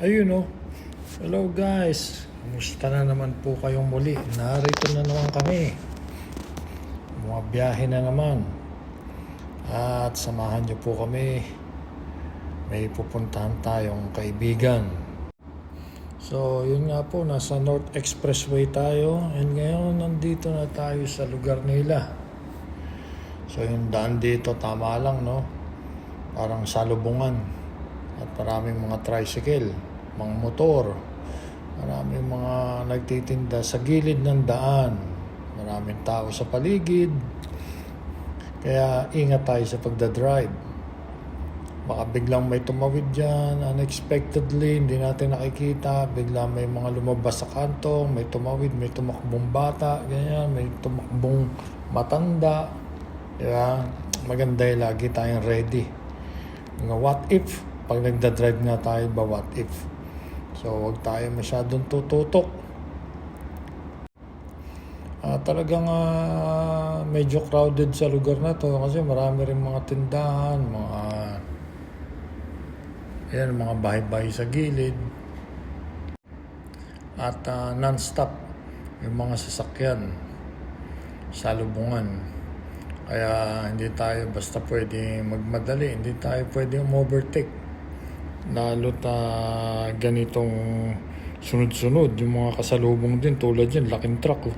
Ayun oh. Hello guys. Kumusta na naman po kayong muli? Narito na naman kami. Mga biyahe na naman. At samahan niyo po kami. May pupuntahan tayong kaibigan. So yun nga po, nasa North Expressway tayo. And ngayon nandito na tayo sa lugar nila. So yung daan dito tama lang, no? Parang salubungan. At maraming mga tricycle, mga motor, maraming mga nagtitinda sa gilid ng daan, maraming tao sa paligid. Kaya ingat tayo sa pagdadrive. Baka biglang may tumawid dyan unexpectedly, hindi natin nakikita. Biglang may mga lumabas sa kanto, may tumawid, may tumakbong bata, ganyan, may tumakbong matanda. Diba? Maganda yung lagi tayong ready. Mga what if, pag nagdadrive nga tayo ba, what if? So, huwag tayo masyadong tututok. Talagang medyo crowded sa lugar na to kasi marami rin mga tindahan, mga bahay-bahay sa gilid. At non-stop yung mga sasakyan sa lubungan. Kaya hindi tayo basta pwede magmadali, hindi tayo pwede overtake. Lalo't ganitong sunod-sunod, yung mga kasalubong din tulad yan, laking truck oh.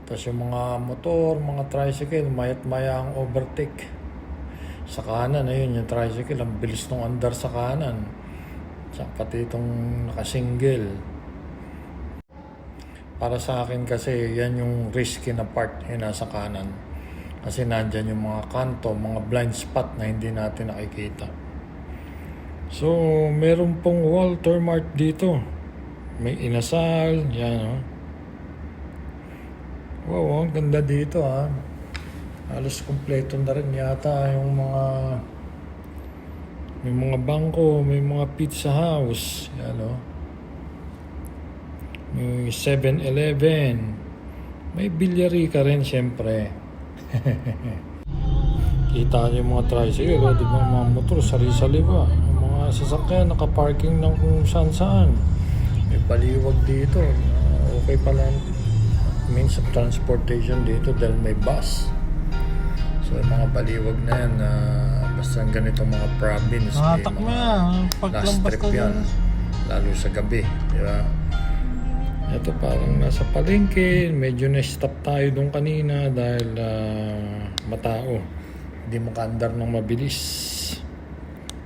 Tapos yung mga motor, mga tricycle, mayat maya ang overtake sa kanan. Ayun yung tricycle, ang bilis nung andar sa kanan, pati itong nakasingle. Para sa akin kasi yan yung risky na part, yung nasa kanan. Kasi nandyan yung mga kanto, mga blind spot na hindi natin nakikita. So, meron pong Walter Mart dito. May inasal, yan oh. Wow, ang ganda dito ha. Halos kumpleto na rin yata yung may mga bangko, may mga pizza house, yan oh. May 7-Eleven. May bilyarika rin syempre. Kita niyo yung mga tricycle, di ba, mga motor, sari-sali ba? Yung mga sasakyan, nakaparking ng kung saan-saan. May paliwag dito. Okay pala means of transportation dito dahil may bus. So yung mga paliwag na yan, basta ganitong mga province, may mga last trip yan. Lalo sa gabi, di ba? Ito parang nasa palengke, medyo na-stop tayo doon kanina dahil matao. Hindi makaandar ng mabilis.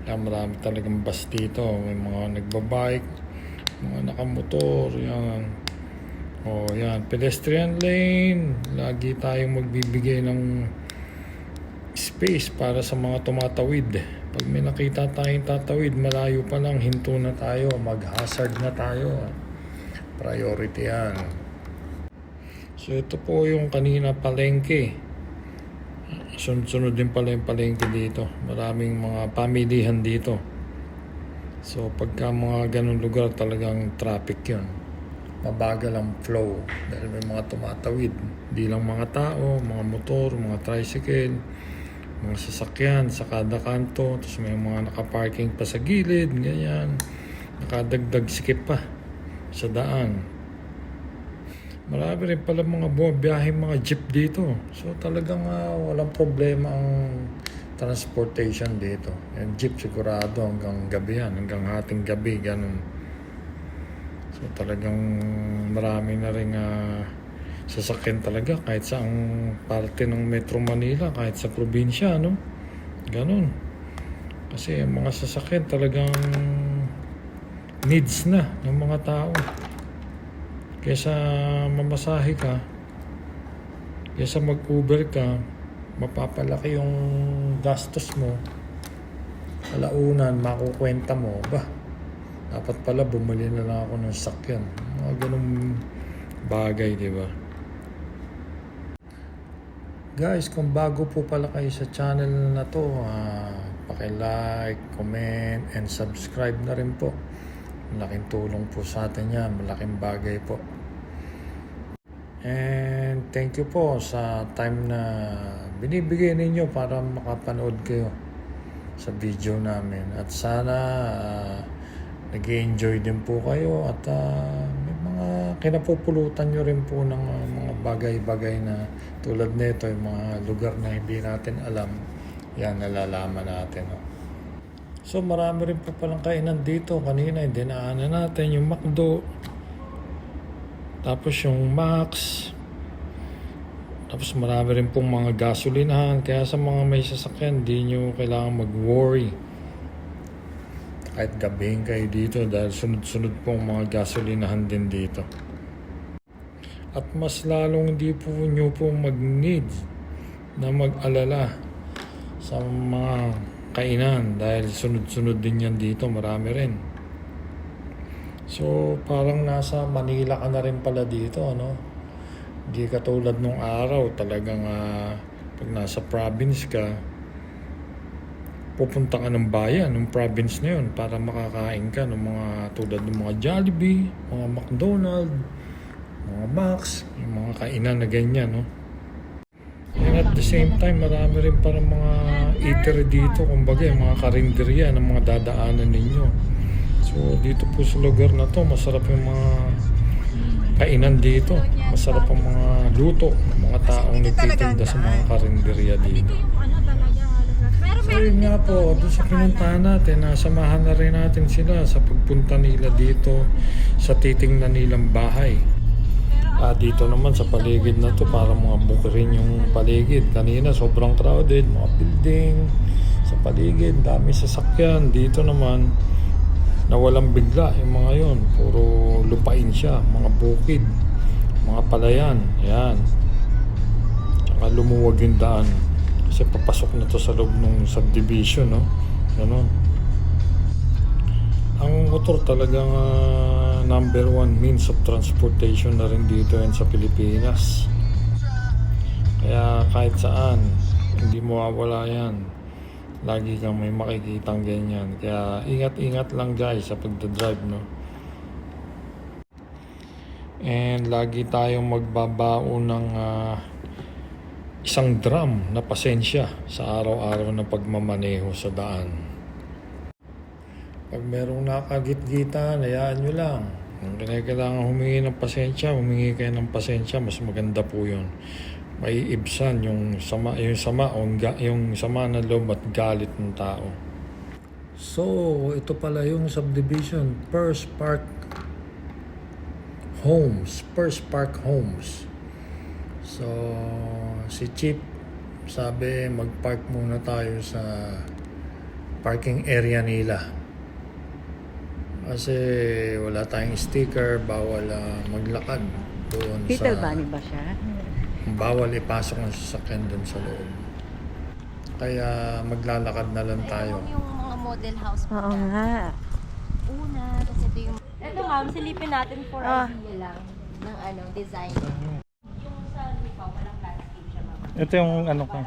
Kaya marami talagang bus dito. May mga nagbabike, mga nakamotor, yan. O yan, pedestrian lane. Lagi tayong magbibigay ng space para sa mga tumatawid. Pag may nakita tayong tatawid, malayo pa lang, hinto na tayo, mag-hazard na tayo. Priority yan. So ito po yung kanina palengke. Sunod-sunod din pala yung palengke dito. Maraming mga pamilihan dito. So pagka mga ganun lugar talagang traffic yun. Mabagal ang flow dahil may mga tumatawid. Hindi lang mga tao, mga motor, mga tricycle, mga sasakyan sa kada kanto. Tapos may mga nakaparking pa sa gilid, ganyan. Nakadagdag sikip pa sa daan. Marami rin pala mga bumabiyahe mga jeep dito. So talagang walang problema ang transportation dito. Yung jeep sigurado hanggang gabi yan, hanggang hating gabi, ganun. So talagang marami na rin sasakyan talaga kahit saang parte ng Metro Manila, kahit sa probinsya, no? Ganun. Kasi yung mga sasakyan talagang needs na ng mga tao. Kaysa mamasahe ka, kaysa mag-Uber ka, mapapalaki yung gastos mo. Alaunan, makukwenta mo, dapat pala bumili na lang ako ng sakyan. Mga ganung bagay, di ba? Guys, kung bago po pala kayo sa channel na to, paki-like, comment, and subscribe na rin po. Malaking tulong po sa atin yan. Malaking bagay po. And thank you po sa time na binibigay ninyo para makapanood kayo sa video namin. At sana nag-enjoy din po kayo at may mga kinapupulutan nyo rin po ng mga bagay-bagay na tulad nito, yung mga lugar na hindi natin alam. Yan, nalalaman natin. No? So marami rin po palang kainan dito. Kanina dinaanan natin yung McDo, tapos yung Max, tapos marami rin pong mga gasolinahan. Kaya sa mga may sasakyan, di nyo kailangan mag-worry kahit gabihin kayo dito dahil sunod-sunod pong mga gasolinahan din dito. At mas lalong hindi po nyo po mag-need na mag-alala sa mga kainan dahil sunod-sunod din yan dito, marami rin. So parang nasa Manila ka na rin pala dito, ano? Hindi katulad nung araw, talagang pag nasa province ka, pupunta ka ng bayan, ng province na yun para makakain ka ng mga tulad ng mga Jollibee, mga McDonald's, mga Max, yung mga kainan na ganyan, no? And at the same time, marami rin parang mga eatery dito, kumbaga yung mga karinderya ng mga dadaanan ninyo. So dito po sa lugar na to, masarap yung mga kainan dito. Masarap ang mga luto ng mga taong nagtitinda sa mga karinderya dito. So yun nga po, doon sa pinuntahan natin, nasamahan na rin natin sila sa pagpunta nila dito sa titingnan nilang bahay. Dito naman sa paligid na to, para mga bukirin yung paligid. Kanina sobrang crowded, mga building sa paligid, dami sasakyan. Dito naman, nawalang bigla yung mga yon, puro lupain siya, mga bukid, mga palayan, yan. Saka lumuwag yung daan. Kasi papasok na to sa loob ng subdivision, no? Ganon. Ang motor talagang number one means of transportation na rin dito yan sa Pilipinas. Kaya kahit saan, hindi mawawala yan. Lagi kang may makikitang ganyan. Kaya ingat-ingat lang guys sa pagdadrive, no? And lagi tayong magbabaon ng isang drum na pasensya sa araw-araw na pagmamaneho sa daan. Pag merong nakagit-gitan, hayaan nyo lang. Kung kailangan humingi ng pasensya, humingi kayo ng pasensya, mas maganda po yun. May ibsan yung sama ng loob at galit ng tao. So, ito pala yung subdivision, First Park Homes. So, si Chief sabi mag-park muna tayo sa parking area nila. Kasi wala tayong sticker, bawal maglakad doon sa... Little Bunny ba siya? Bawal ipasok ang sasakyan doon sa loob. Kaya maglalakad na lang tayo. Yung mga model house po Oo na. nga. Una, kasi ito yung... Ito ma'am, silipin natin for idea lang ng design. Yung sa lipa, walang landscape siya ma'am. Ito yung ano ko.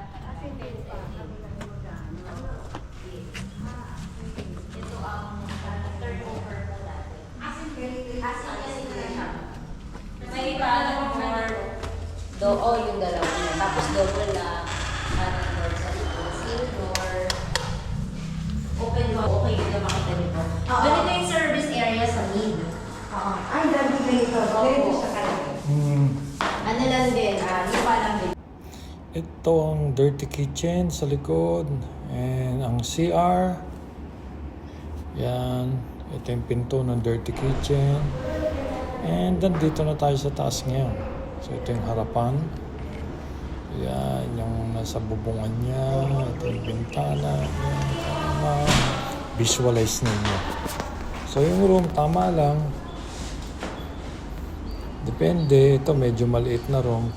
Ito ang turnover po natin. May parang yung dalawa niya. Tapos double na parang door sa likod. Steel door. Open door. Okay, ito makita niyo po. Ganito yung service area sa mid. Ay, dami ganito. Ganito siya kalaki. Ano lang din, lupa lang din. Ito ang dirty kitchen sa likod. And ang CR. Yan. Ito yung pinto ng dirty kitchen. And then dito na tayo sa taas ngayon. So ito yung harapan. Yan. Yung nasa bubungan niya. Ito yung bintana. Yan. Para visualize ninyo. So yung room, tama lang. Depende. Ito medyo maliit na room.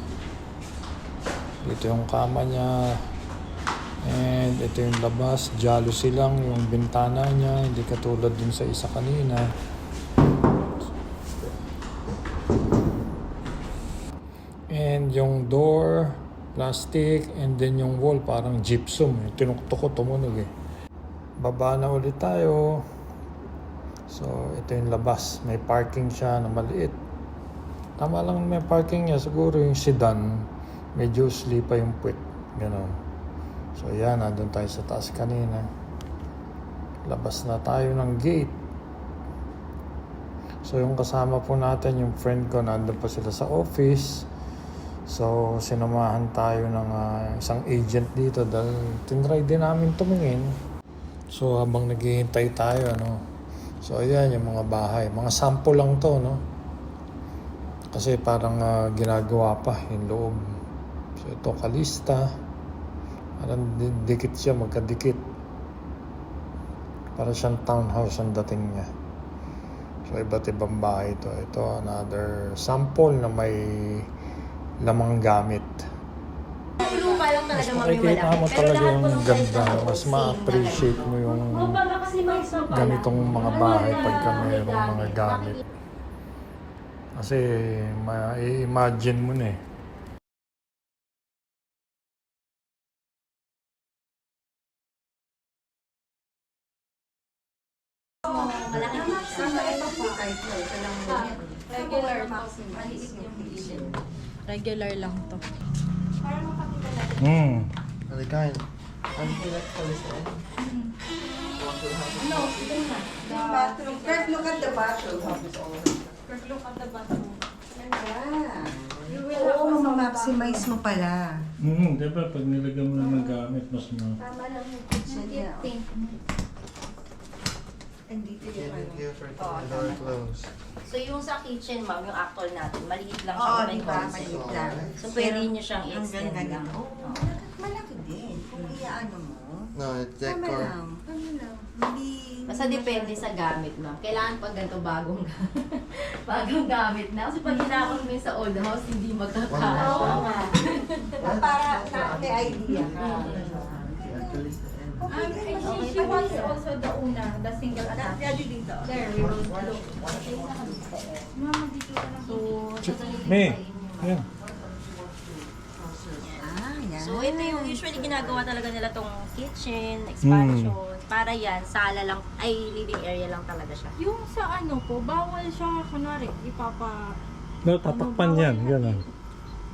Ito yung kama niya. And ito yung labas. Jalousie lang yung bintana niya. Hindi katulad dun sa isa kanina. And yung door, plastic. And then yung wall, parang gypsum. Tinuktok ko, tumunog eh. Baba na ulit tayo. So ito yung labas. May parking siya na maliit. Tama lang may parking niya. Siguro yung sedan, medyo slipa yung puwet. Ganon. So yan, nandun tayo sa taas kanina. Labas na tayo ng gate. So yung kasama po natin, yung friend ko, nandun pa sila sa office. So sinamahan tayo ng isang agent dito dahil tinry din namin tumingin. So habang naghihintay tayo, so ayan yung mga bahay. Mga sample lang to, Kasi parang ginagawa pa yung loob. So ito Kalista. Parang dikit siya, magkadikit. Para siyang townhouse ang dating niya. So iba't ibang bahay ito. Ito another sample na may lamang gamit. Luma lang talaga Mas mami makikita malaki. mo Pero talaga lahat po yung ng ganda. size na Mas same ma-appreciate mo yung Baka kasi may isa pala. ganitong mga bahay pagka mayroong mga gamit. Kasi ma-imagine mo na eh. Malaki kitchen. Regular kitchen. Regular lang to. Halikain. Bathroom. Kurt, look at the bathroom. Kurt, look at the bathroom. Oo, ma-maximize mo pala. Diba pag nilagyan mo na ng gamit, mas Tama lang yung kitchen niya. Andito yung So yung sa kitchen, ma'am, yung actual natin, maliit lang siya. Oo, may di ba? concept. Maliit lang. So pwede niyo siyang Hanggang i-extend lang. ganito. Oo, malaki din. Kung iaano mo. No, it's Tama decor. lang. Tama lang. Hindi... Basta depende sa gamit, ma'am. Kailangan pag ganito bagong bagong gamit na. Kasi pag hinakot mo yun sa old house, hindi magkakasya. Oo nga. Para na may idea. She wants also the una, the single attached. Ready dito. There, we will look. Mama, dito ka na. So, totally May, sa inyo, ma'am. yan. Yan. So, ito yung usually ginagawa talaga nila tong kitchen, expansion. Para yan, sala lang, ay living area lang talaga siya. Yung sa ano po, bawal siya, kunwari, ipapa... Tatakpan yan, gano'n.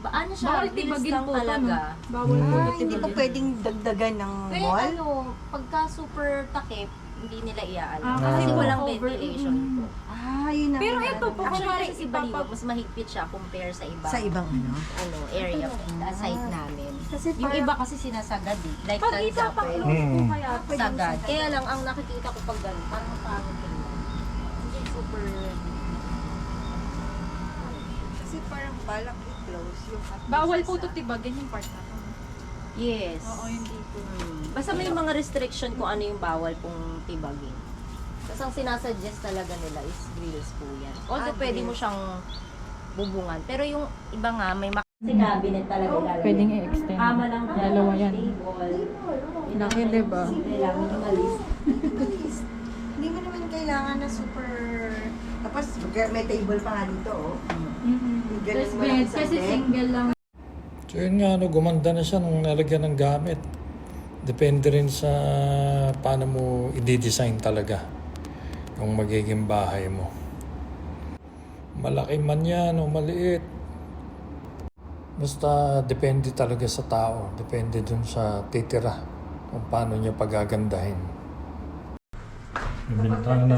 Ano siya, Bawal bills tibagin lang po ito, talaga. no? Bawal po Hindi pa pwedeng dagdagan ng Pero wall? ano, pagka super takip, hindi nila iaano. Ah, kasi kasi walang over- ventilation po. Yun ang Pero ano. ito po, Actually, kunwari, kasi baliwag, mas mahigpit siya compare sa iba. Sa ibang ano? Area po, site namin. Kasi Yung parang- iba kasi sinasagad eh. Like pag for example, itapak-close po Mm. kaya, sagad. Kaya lang, ang nakikita ko pag gano'n, parang pangit tingnan. Hindi super... Kasi parang balak i-close yung bawal po ito tibagin yung part na to. Yes. Oo, yung dito. Basta may mga restriction kung ano yung bawal pong tibagin. Tapos ang sinasuggest talaga nila is grills po yan. Although pwede mo siyang bubungan. Pero yung iba nga, may kasi cabinet talaga lalagyan. Pwedeng i-extend. Kama lang dyan, Dalawa yan. table. Laki, diba? Simple lang, minimalist. Hindi mo naman kailangan na super... Tapos may table pa nga dito, oh. Ganun There's mo lang bed, isang kasi bed. single lang. So yun nga, gumanda na siya nung nalagyan ng gamit. Depende rin sa paano mo i-design talaga yung magiging bahay mo. Malaki man yan o maliit. Basta depende talaga sa tao. Depende dun sa titira kung paano niya pagagandahin. Yung bintana.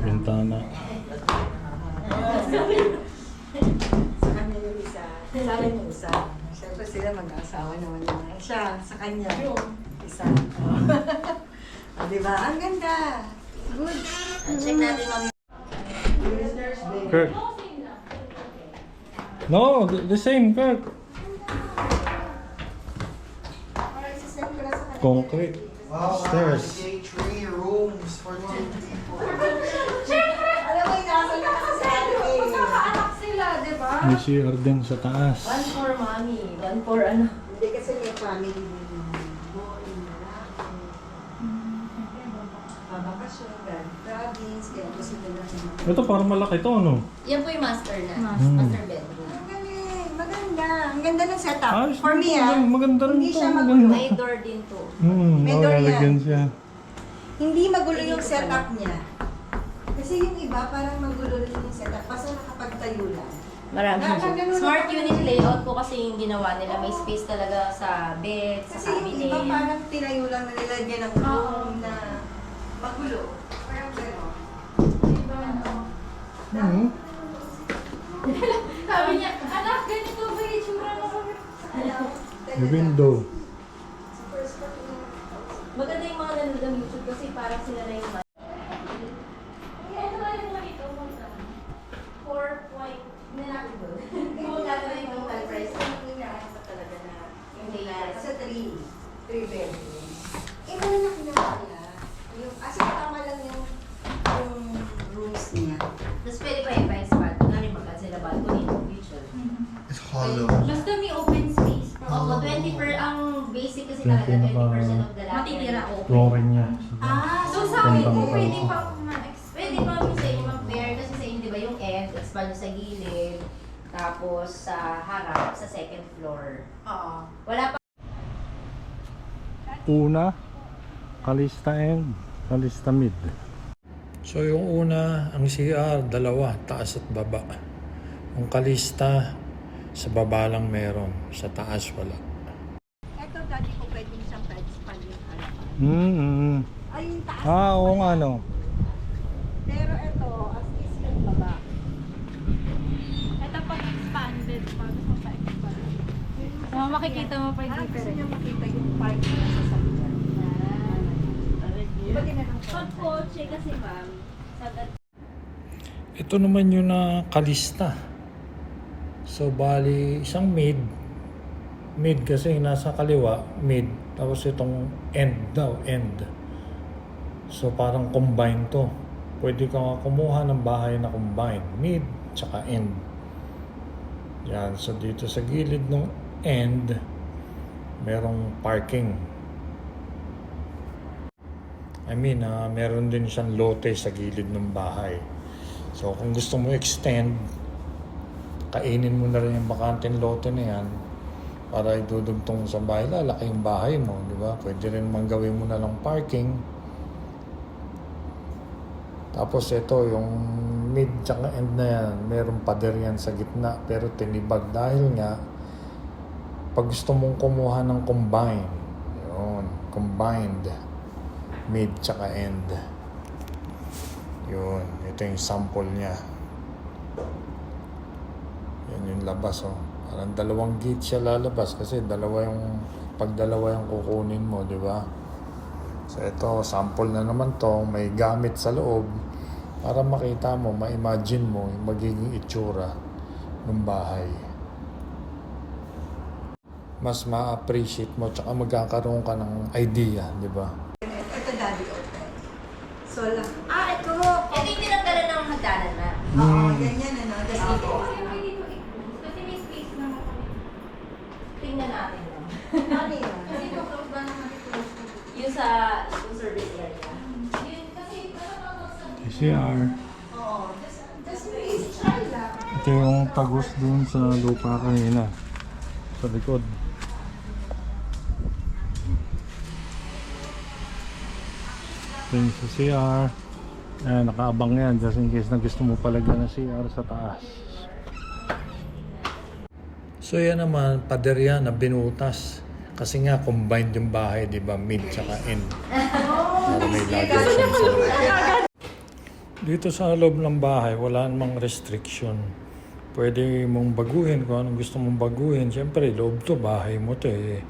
Bintana. Sa kanya yung isa. Sa akin yung isa. Siyempre sila mag-asawa naman na. Siya, sa kanya. Isa. Diba? Ang ganda. Good. Check natin mami. Kirk. No, the same, Kirk. Concrete. Wow, Stairs. Day 3 rooms for 2 people. Alam mo, inasal na kasi sa atin eh. Magkakaanak sila, di ba? May CR din sa taas. One for mommy, one for ano. Hindi kasi may family. Babakasyon, province, kaya gusto nila. Ito parang malaki to, ano? Yan po yung master na. Master. Master bedroom. Ang galing. Maganda. Ang ganda ng setup. Ayos For din me, to, maganda rin hindi to, siya maganda. magulo. May door din to. May door yan. lalagyan siya. Hindi magulo yung setup niya. Kasi yung iba, parang magulo rin yung setup. Basta nakapagtayo lang. Marami Nakakagano Smart naman. unit layout po kasi yung ginawa nila. May space talaga sa bed, sa Kasi yung iba, cabinet. parang tinayo lang na nilagyan ng room na Magulo. Parang gano'n. Hmm. Sabi niya, anak, ganito ba yung itsura mo? The window. Maganda yung mga nanonood ng YouTube kasi parang sila na yung Ano ba yung nakita mo? 4 point. Hindi natin doon. Kung gagawin yung total price, hindi natin sa talaga na yung data. Sa 3 bedrooms. Eh, malalaki na pala. Yung, as in, tama lang yung rooms niya. Tapos pwede pa yung pa-expand. Nga rin mag-add sila balcony in the future. It's hollow. Basta may open space. Oo, 20% ang basic kasi talaga 20% of the lot. Matitira o. Flooring niya. So sa akin po, Gandang pwede kalso. pang ma-expand. Pwede pa kami sa inyo mag-pair kasi sa inyo, di ba yung end, expand nyo sa gilid, tapos sa harap, sa second floor. Oo. Wala pa. Una, Calista and Calista Mid. So yung una, ang CR, dalawa, taas at baba. Yung Calista, sa baba lang meron, sa taas wala. Ito, dati ko pwedeng siyang pa-expand yung harapan. Mm-hmm. Ay, yung taas. Oo nga no. Pero ito, as is yung baba. Ito pag expanded, pag pa-expand. Makikita mo pa yung Gusto difference. niya makita yung parking na sasakyan. Diba ginanong Pag kotse kasi ma'am, sa Ito naman yung na Calista. So bali, isang mid. Mid kasi nasa kaliwa, mid. Tapos itong end daw, end. So parang combine to. Pwede ka nga kumuha ng bahay na combine. Mid, tsaka end. Yan. So dito sa gilid ng end, merong parking. Meron din siyang lote sa gilid ng bahay. So kung gusto mo extend, kainin mo na rin yung bakanteng lote na yan para idudugtong sa bahay. Lalaki yung bahay mo, di ba? Pwede rin naman gawin mo na lang parking. Tapos ito, yung mid tsaka end na yan, meron pader yan sa gitna, pero tinibag dahil nga, pag gusto mong kumuha ng combine, yun, combined, mid tsaka end. Yun, ito yung sample niya. Yan yung labas, oh. Parang dalawang gate siya lalabas kasi pag dalawa yung kukunin mo, di ba? So ito, sample na naman to, may gamit sa loob para makita mo, ma-imagine mo yung magiging itsura ng bahay. Mas ma-appreciate mo tsaka magkakaroon ka ng idea, di ba? Ito, daddy open. So, lang. ito yung tinanggalan ng hagdanan na. Oo, ganyan, ano? Kasi Tapos, ito, Kasi may space na tingnan natin lang. ano yun? Kasi ito, close ba naman ito? Yung sa yung service area. Yun, kasi CR. Oo. Just please, try lang. Ito yung tagos dun sa lupa kanina. Sa likod. Ito yung sa CR. Ayan, nakaabang yan just in case na gusto mo palagyan ng CR sa taas. So yan naman, pader yan na binutas. Kasi nga combined yung bahay, di ba? Mid tsaka end. Para may lagyan siya sa loob. Dito sa loob ng bahay, wala namang restriction. Pwede mong baguhin kung anong gusto mong baguhin. Siyempre, loob to, bahay mo to eh.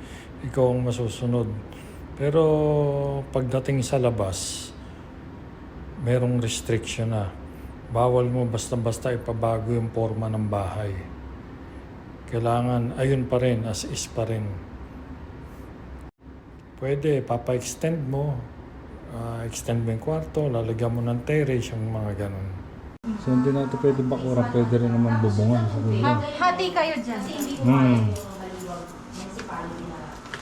Ikaw ang masusunod. Pero pagdating sa labas, merong restriction na. Bawal mo basta-basta ipabago yung forma ng bahay. Kailangan ayun pa rin, as is pa rin. Pwede, papa-extend mo. Extend mo yung kwarto, lalagyan mo ng terrace, yung mga ganun. So hindi natin pwede bakura, pwede rin naman bubungan sa dulo. hati kayo dyan. Kasi hindi ko Hmm. kaya yung maliwag municipality na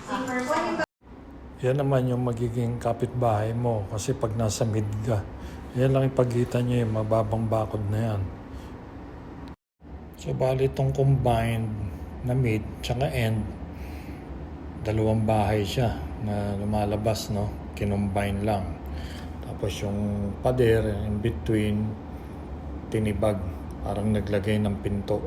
safer Yan naman yung magiging kapitbahay mo kasi pag nasa mid ka, yan lang yung pagitan nyo yung mababang bakod na yan. So bali itong combined na mid tsaka end, dalawang bahay siya na lumalabas, no? Kinumbine lang. Tapos yung pader in between, tinibag, parang naglagay ng pinto,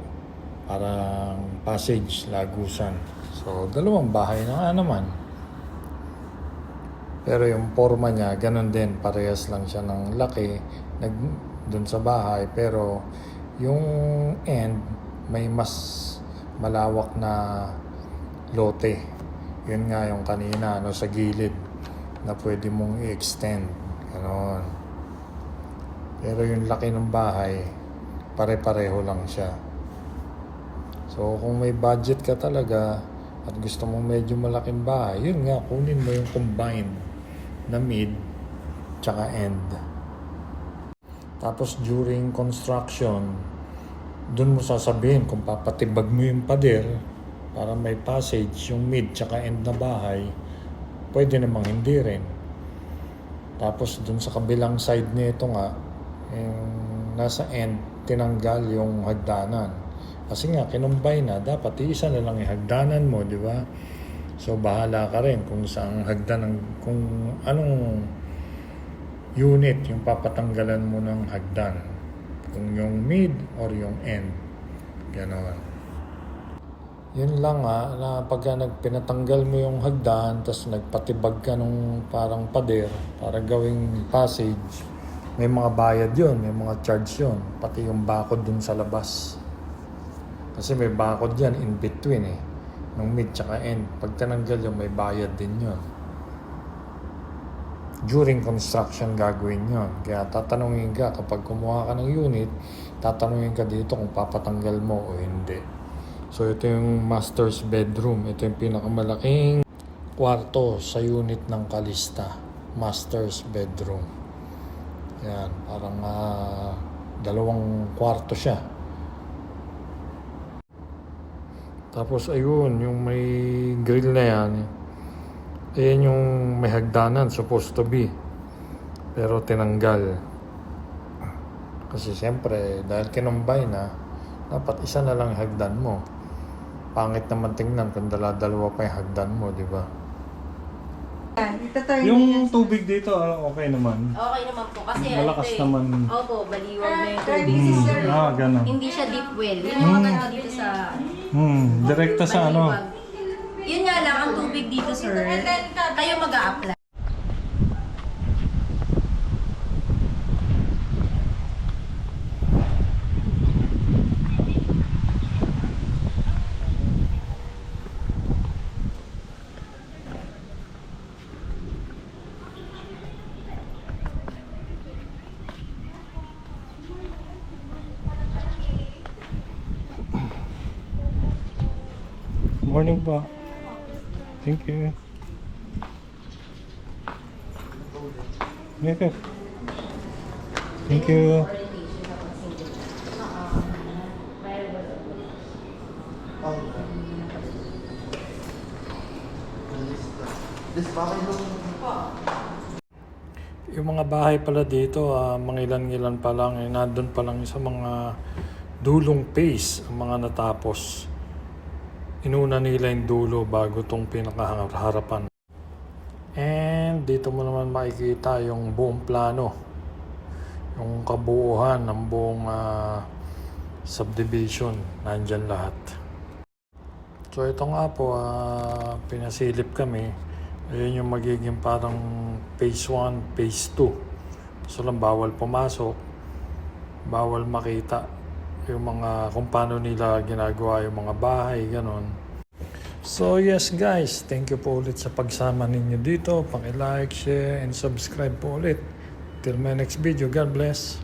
parang passage, lagusan. So dalawang bahay na nga naman. Pero yung forma niya, ganun din. Parehas lang siya ng laki dun sa bahay. Pero yung end, may mas malawak na lote. Yun nga yung kanina, sa gilid na pwede mong i-extend. Ganon. Pero yung laki ng bahay, pare-pareho lang siya. So, kung may budget ka talaga at gusto mong medyo malaking bahay, yun nga, kunin mo yung combined na mid tsaka end. Tapos during construction, dun mo sasabihin kung papatibag mo yung pader para may passage yung mid tsaka end na bahay, pwede namang hindi rin. Tapos dun sa kabilang side nito nga, yung nasa end, tinanggal yung hagdanan. Kasi nga, kinumbay na, dapat iisa na lang yung hagdanan mo, di ba? So, bahala ka rin kung saan hagdanan, kung anong unit yung papatanggalan mo ng hagdan. Kung yung mid or yung end. Ganon. Yun lang na pagka pinatanggal mo yung hagdan, tapos nagpatibag ka nung parang pader para gawing passage, may mga bayad yun, may mga charge yun, pati yung bakod dun sa labas. Kasi may bakod yan in between nung mid tsaka end. Pag tinanggal yun, may bayad din yun. During construction gagawin yun. Kaya tatanungin ka kapag kumuha ka ng unit, tatanungin ka dito kung papatanggal mo o hindi. So ito yung master's bedroom. Ito yung pinakamalaking kwarto sa unit ng Kalista. Master's bedroom. Yan, parang 2 kwarto siya. Tapos ayun, yung may grill na yan, ayan yung may hagdanan, supposed to be. Pero tinanggal. Kasi siyempre, dahil kinumbay na, dapat isa na lang hagdan mo. Pangit naman tingnan kung dala-dalawa pa yung hagdan mo, di ba? Yung tubig dito, okay naman. Okay naman po. Kasi Malakas naman. Opo, baliwag na yung tubig. Gano'n. Hindi siya deep well. Yun yung maganda dito sa Direkta sa baliwag. Yun nga lang, ang tubig dito, sir, kayo mag-a-apply. Morning po. Thank you. Okay. Thank you. This bahay room. Yung mga bahay pala dito, mga ilan-ilan pa lang, nandun pa lang sa mga dulong phase ang mga natapos. Inuna nila yung dulo bago tong pinakaharapan. And dito mo naman makikita yung buong plano. Yung kabuuhan ng buong subdivision. Nandyan lahat. So ito nga po, pinasilip kami. Ayun yung magiging parang phase 1, phase 2. So lang bawal pumasok. Bawal makita yung mga kung paano nila ginagawa yung mga bahay, ganon. So yes guys, thank you po ulit sa pagsama ninyo dito. Paki-like, share, and subscribe po ulit. Till my next video, God bless.